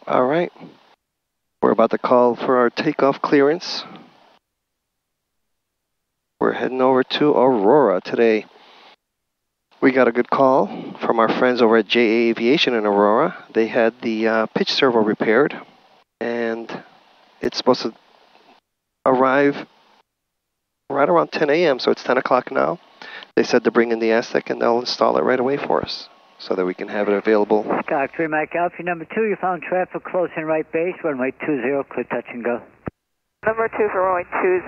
All right. We're about to call for our takeoff clearance. We're heading over to Aurora today. We got a good call from our friends over at JA Aviation in Aurora. They had the pitch servo repaired, and it's supposed to arrive right around 10 a.m., so it's 10 o'clock now. They said to bring in the Aztec, and they'll install it right away for us so that we can have it available. Skyhawk 3, Mike Alpha, number 2, you found traffic close in right base, runway 20, clear touch and go. Number 2 for runway 20,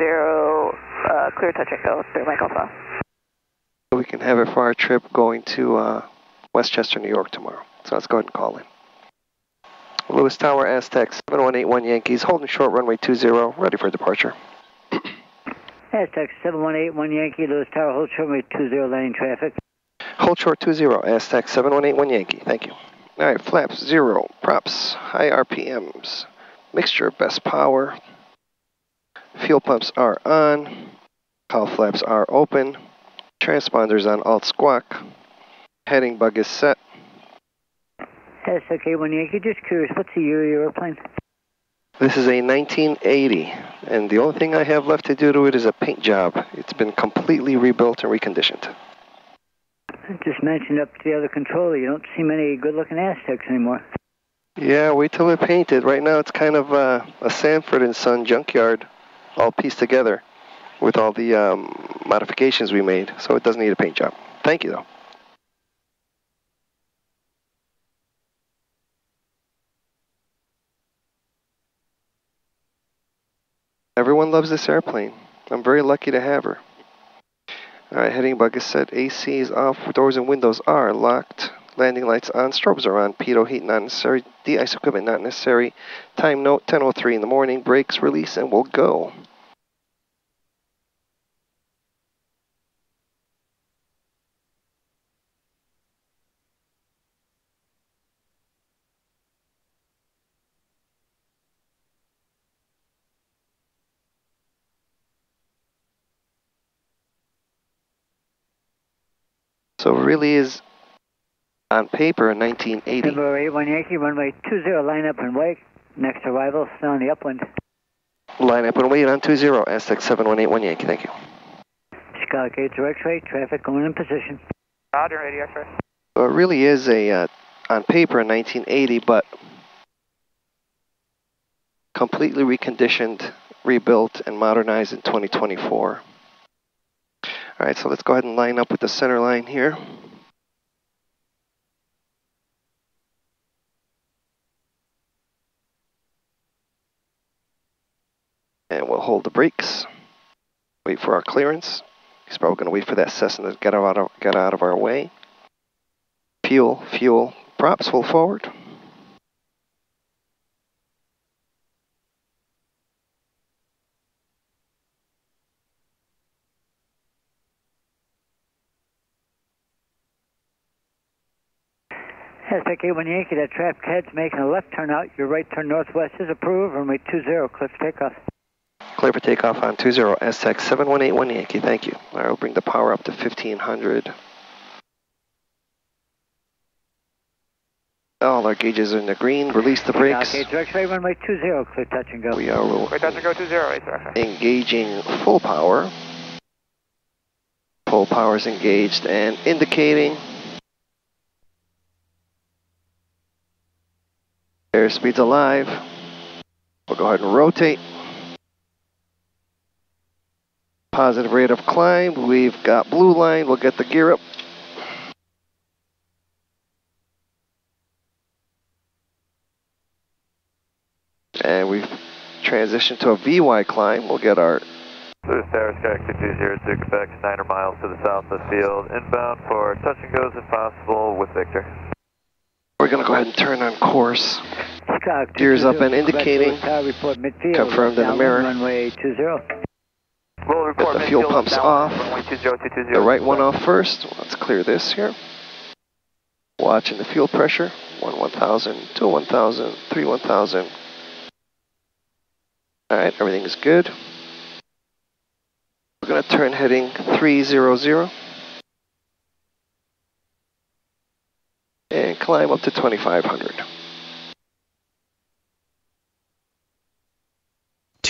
clear touch and go, 3 Mike Alpha. We can have it for our trip going to Westchester, New York tomorrow. So let's go ahead and call in. Lewis Tower, Aztec 7181 Yankees, holding short runway 20, ready for departure. Aztec 7181 Yankee, Lewis Tower, hold short runway 20, landing traffic. Hold short 20, Aztec 7181 Yankee, thank you. All right, flaps 0, props, high RPMs, mixture, best power. Fuel pumps are on, cowl flaps are open. Transponders on alt squawk. Heading bug is set. Aztec 81 Yankee, just curious, what's the year of your airplane? This is a 1980, and the only thing I have left to do to it is a paint job. It's been completely rebuilt and reconditioned. Just mentioned up to the other controller, you don't see many good-looking Aztecs anymore. Yeah, wait till they're painted. Right now it's kind of a Sanford and Son junkyard, all pieced together with all the modifications we made, so it doesn't need a paint job. Thank you, though. Everyone loves this airplane. I'm very lucky to have her. All right, heading bug is set. AC is off. Doors and windows are locked. Landing lights on. Strobes are on. Pitot heat not necessary. De-ice equipment not necessary. Time note 10:03 in the morning. Brakes release and we'll go. So it really is, on paper, a 1980. Number 81 Yankee, runway 20, line up and wait. Next arrival, still on the upwind. Line up and wait on 20, Aztec 7181 Yankee, thank you. Chicago Gate to X-ray, traffic going in position. Roger, 80 X-ray. So it really is a, on paper, a 1980, but completely reconditioned, rebuilt, and modernized in 2024. All right, so let's go ahead and line up with the center line here. And we'll hold the brakes, wait for our clearance. He's probably going to wait for that Cessna to get out of our way. Fuel, props, full forward. Aztec 81 Yankee, that traffic head's making a left turn out. Your right turn northwest is approved. Runway 20, clear for takeoff. Clear for takeoff on 20, Aztec 7181 Yankee, thank you. All right, we'll bring the power up to 1500. All our gauges are in the green. Release the brakes. Okay, direct straight, runway 20, clear touch and go. We are Clear touch and go 20, sir. Engaging full power. Full power is engaged and indicating. Airspeed's alive. We'll go ahead and rotate. Positive rate of climb. We've got blue line. We'll get the gear up. And we've transitioned to a VY climb. We'll get our... Lewis Tower, Sky 206, back 900 miles to the south of the field. Inbound for touch and goes if possible with Victor. We're going to go ahead and turn on course. Gears up and indicating. Confirmed in the mirror. Runway 20. We'll report get the fuel pumps off. Runway 20, the right one off first. Let's clear this here. Watching the fuel pressure. 1000, 1000, 1000. Alright, everything is good. We're going to turn heading 300. And climb up to 2500.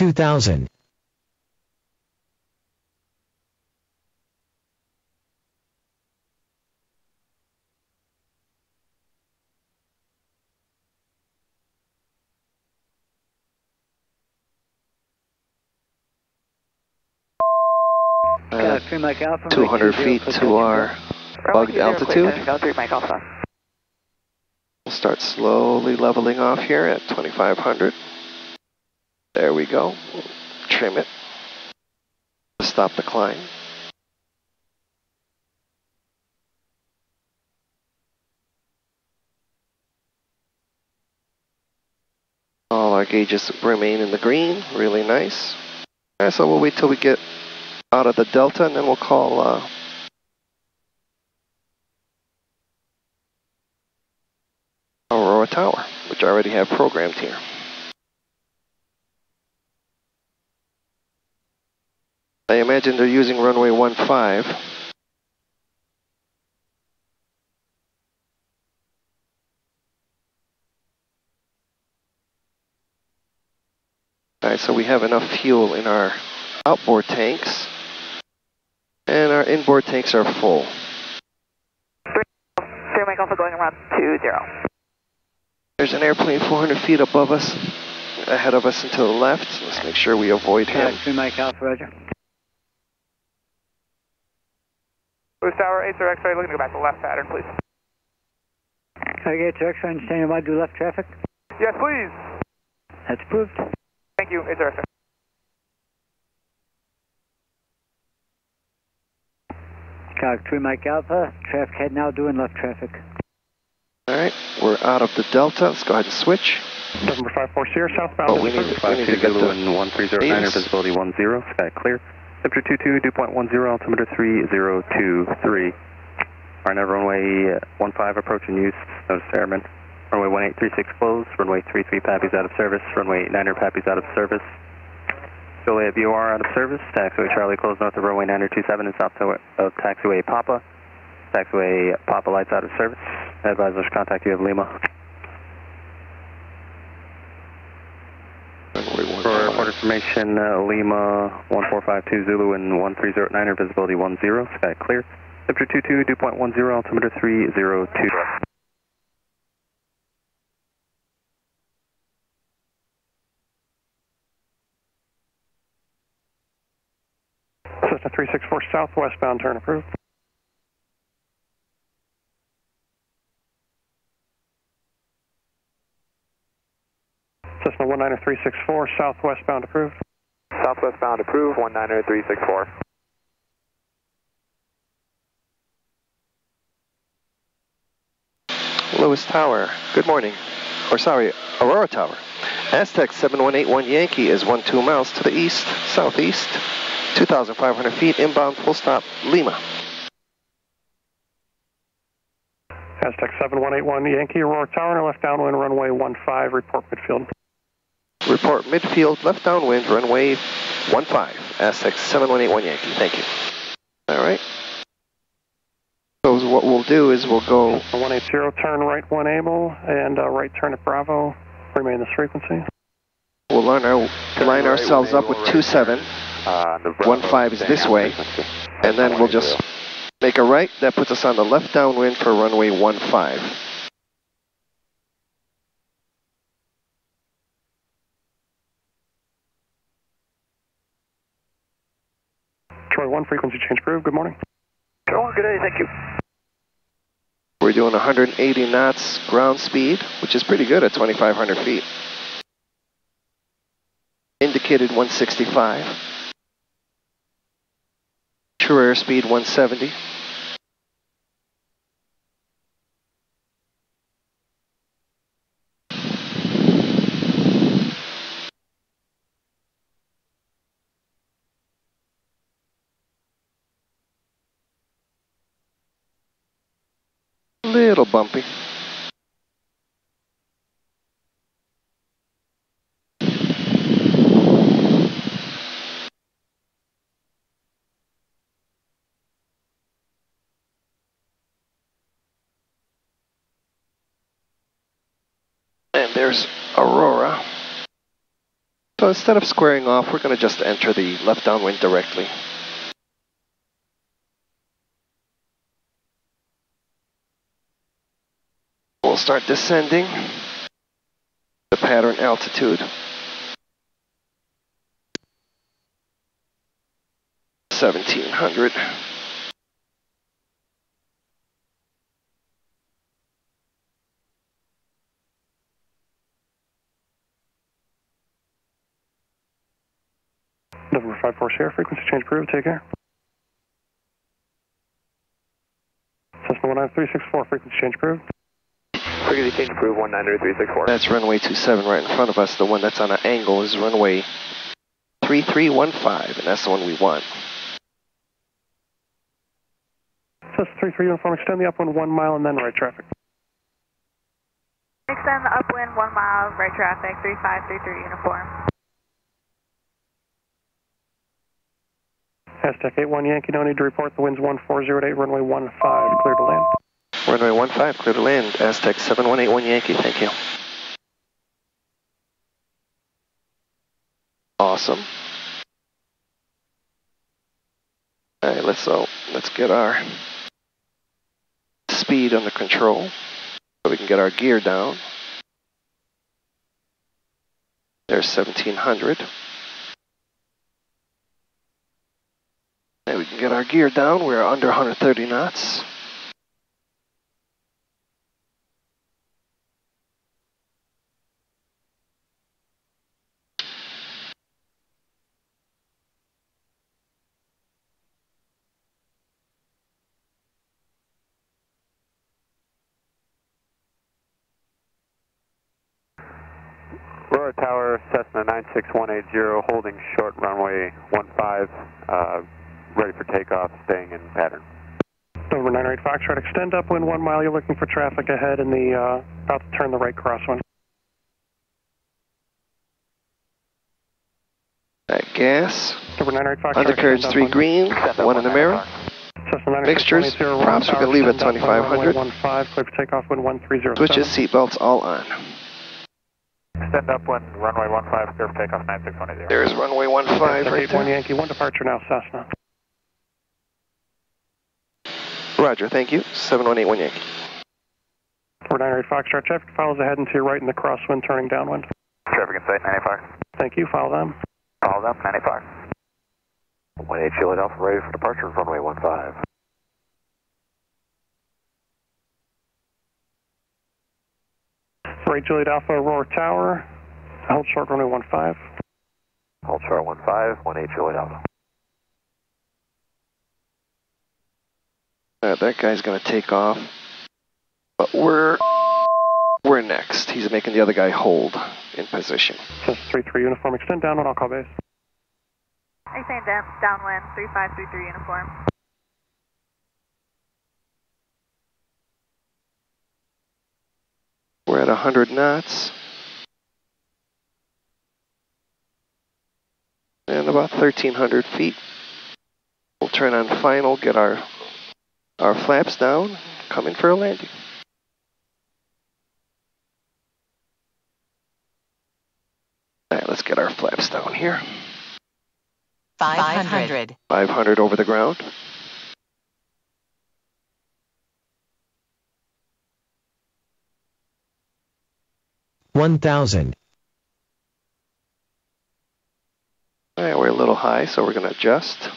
2000. Got 3 Mike Alpha. 200 feet to our bugged altitude. Go 3 Mike Alpha. We'll start slowly leveling off here at 2500. There we go. Trim it. Stop the climb. All our gauges remain in the green. Really nice. All right, so we'll wait till we get out of the delta, and then we'll call Aurora Tower, which I already have programmed here. I imagine they're using runway 15. Alright, so we have enough fuel in our outboard tanks, and our inboard tanks are full. 3 Mike Alpha going around 20. There's an airplane 400 feet above us, ahead of us and to the left. Let's make sure we avoid him. 3 Mike Alpha, roger. Boost Tower, 8 X-ray, looking to go back to left pattern, please. Target X-ray, understand you want to do left traffic? Yes, please. That's approved. Thank you, 8 X-ray. Got 3 Mike Alpha, traffic head now doing left traffic. Alright, we're out of the delta. Let's go ahead and switch. November 540 southbound. Oh, we need to get the and 1309, visibility 10, sky clear. Temperature 22, dew point 10, altimeter 3023. Alright, now runway 15 approach and use, notice airman. Runway 1836 closed, runway 33 Pappy's out of service, runway 89 Pappy's out of service. Joliet BOR out of service, taxiway Charlie closed north of runway 927 and south of taxiway Papa. Taxiway Papa lights out of service. Advisors contact you of Lima. For report information, Lima 1452 Zulu and 1309 visibility 10, sky clear. Temperature 22, dew point 10, altimeter 302. Cessna 364 southwestbound, turn approved. Cessna 19364 southwestbound approved. Southwestbound approved, 19364. Lewis Tower, good morning. Or sorry, Aurora Tower. Aztec 7181 Yankee is 12 miles to the east, southeast, 2,500 feet, inbound, full stop, Lima. Aztec 7181 Yankee, Aurora Tower, and left downwind, runway 15, report midfield. Report midfield, left downwind, runway 15, Aztec 7181 Yankee, thank you. Alright. So what we'll do is we'll go 180, turn right 1 able, and right turn at Bravo, remain this frequency. We'll line ourselves up with 27, 15 is this way, and then we'll just make a right, that puts us on the left downwind for runway 15. Troy 1, frequency change approved, good morning. Troy 1, good day, thank you. We're doing 180 knots ground speed, which is pretty good at 2,500 feet. Indicated 165. True airspeed 170. Little bumpy. And there's Aurora. So instead of squaring off, we're going to just enter the left downwind directly. We'll start descending the pattern altitude. 1700. November 54 Sierra, frequency change approved, take care. Cessna 19364, frequency change approved. Frequency change approved, 19364. That's runway 27 right in front of us. The one that's on an angle is runway 3315, and that's the one we want. Cessna 33 uniform, extend the upwind 1 mile and then right traffic. Extend the upwind 1 mile, right traffic, 3533 uniform. Aztec 81 Yankee, no need to report. The wind's 1408, runway 15, clear to land. Runway 15, clear to land. Aztec 7181 Yankee, thank you. Awesome. All right, let's get our speed under control so we can get our gear down. There's 1700. And we can get our gear down. We're under 130 knots. Aurora Tower, Cessna 96180, holding short runway 15, ready for takeoff, staying in pattern. Over 98 Foxtrot, extend upwind 1 mile. You're looking for traffic ahead in the, about to turn the right crosswind. Gas. Over 98 Foxtrot. Undercarriage 3 green, 1 in the mirror. Mixtures, props, we can leave at 2500. 15, clear for takeoff, wind 1307. Switches, seatbelts all on. Extend upwind, runway 15, clear for takeoff, 9610. There's runway 15 right there. 1 Yankee, 1 departure now, Cessna. Roger, thank you. 7181 Yankee. Over 98 Foxtrot, traffic follows ahead and to your right in the crosswind, turning downwind. Traffic in sight, 95. Thank you, follow them. Follow them, 95. 18 Juliet Alpha, ready for departure, runway 15. Right, Juliet Alpha, Aurora Tower, hold short runway 15. Hold short 15, 18 Juliet Alpha. That guy's gonna take off, but we're next. He's making the other guy hold in position. Cessna 33 uniform, extend downwind, I'll call base. Extend downwind, 3533 uniform. We're at 100 knots. And about 1,300 feet. We'll turn on final, get our flaps down, come in for a landing. All right, let's get our flaps down here. 500. 500 over the ground. $1,000. All right, we're a little high, so we're going to adjust.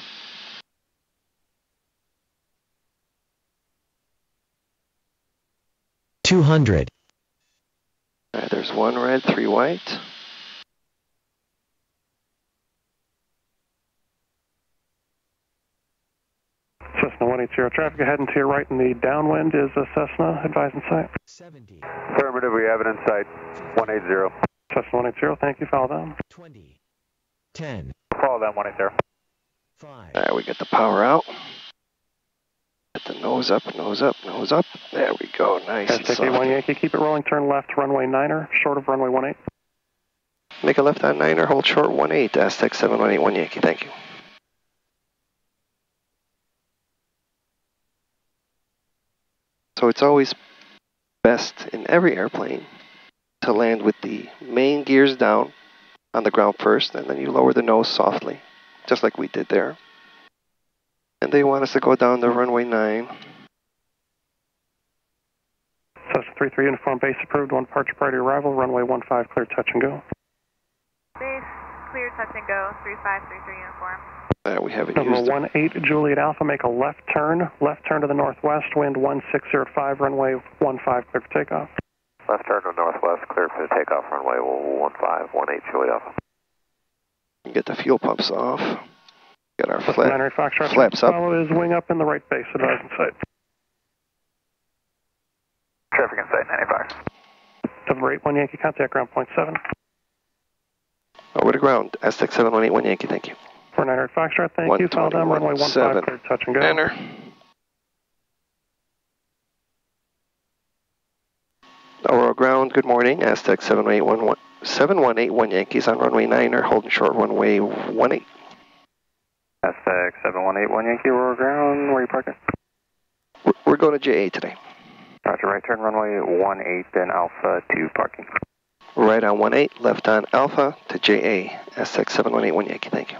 $200. All right, there's 1 red, 3 white. Cessna 180, traffic ahead and to your right in the downwind is a Cessna, advise in sight. 70. Affirmative, we have it in sight, 180. Cessna 180, thank you, follow them. 20. 10. Follow them, 180. 5. All right, we get the power out. Get the nose up, nose up, nose up. There we go, nice and Aztec 81 soft. Yankee, keep it rolling, turn left, runway 9er, short of runway 18. Make a left on 9er, hold short 18, Aztec 7181 Yankee, thank you. So it's always best in every airplane to land with the main gears down, on the ground first, and then you lower the nose softly, just like we did there. And they want us to go down to runway 9. Cessna 33 uniform base approved, 1 departure prior to arrival, runway 15 clear touch and go. Base, clear touch and go, 3533 uniform. We haven't Number used it. 18 Juliet Alpha, make a left turn to the northwest, wind 1605, runway 15 clear for takeoff. Left turn to northwest, clear for the takeoff, runway 15, 18 Juliet Alpha. Get the fuel pumps off. Get our Foxtrot, flaps up. Follow is wing up in the right base, advising sight. Traffic in sight, 95. Number 81 Yankee, contact ground point 7. Over to ground, Aztec 7181 Yankee, thank you. 4900 Foxtrot, thank you. Follow down, runway 15 clear touch and go. Enter. Aurora ground, good morning. Aztec 7181 Yankees on runway 9 holding short runway 18. Aztec 7181 Yankee, Aurora ground, where are you parking? We're going to JA today. Roger, right turn runway 18 and Alpha to parking. Right on 18, left on Alpha to JA, Aztec 7181 Yankee, thank you.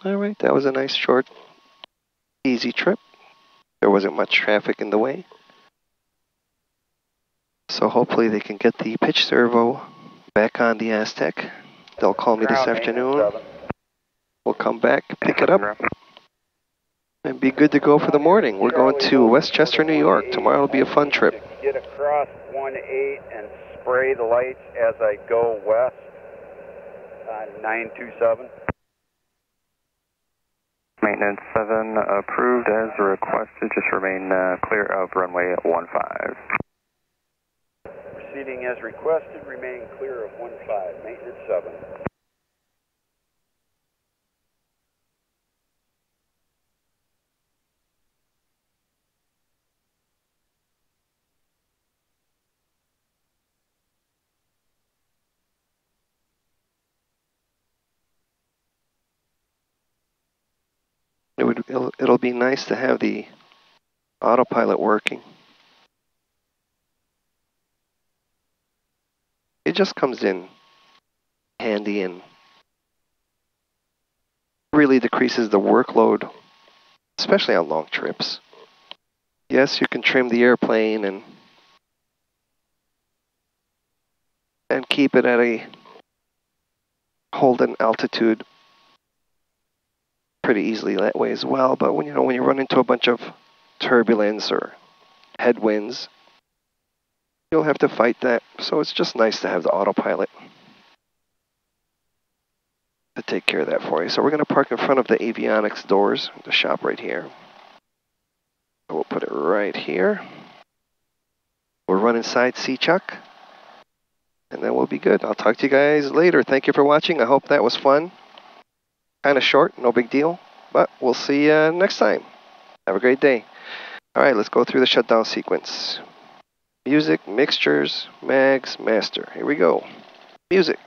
All right, that was a nice, short, easy trip. There wasn't much traffic in the way. So hopefully they can get the pitch servo back on the Aztec. They'll call me this afternoon. We'll come back, pick it up, and be good to go for the morning. We're going to Westchester, New York. Tomorrow will be a fun trip. Get across 18 and spray the lights as I go west on 927. Maintenance 7 approved as requested. Just remain clear of runway 15. Proceeding as requested, remaining clear of 15. Maintenance 7. It'll be nice to have the autopilot working. It just comes in handy and really decreases the workload, especially on long trips. Yes, you can trim the airplane and keep it at a hold an altitude pretty easily that way as well, but when you run into a bunch of turbulence or headwinds, you'll have to fight that. So it's just nice to have the autopilot to take care of that for you. So we're going to park in front of the avionics doors, the shop right here. So we'll put it right here. We'll run inside C-Chuck, and then we'll be good. I'll talk to you guys later. Thank you for watching. I hope that was fun. Kind of short, no big deal, but we'll see you next time. Have a great day. All right, let's go through the shutdown sequence. Music, mixtures, mags, master. Here we go. Music.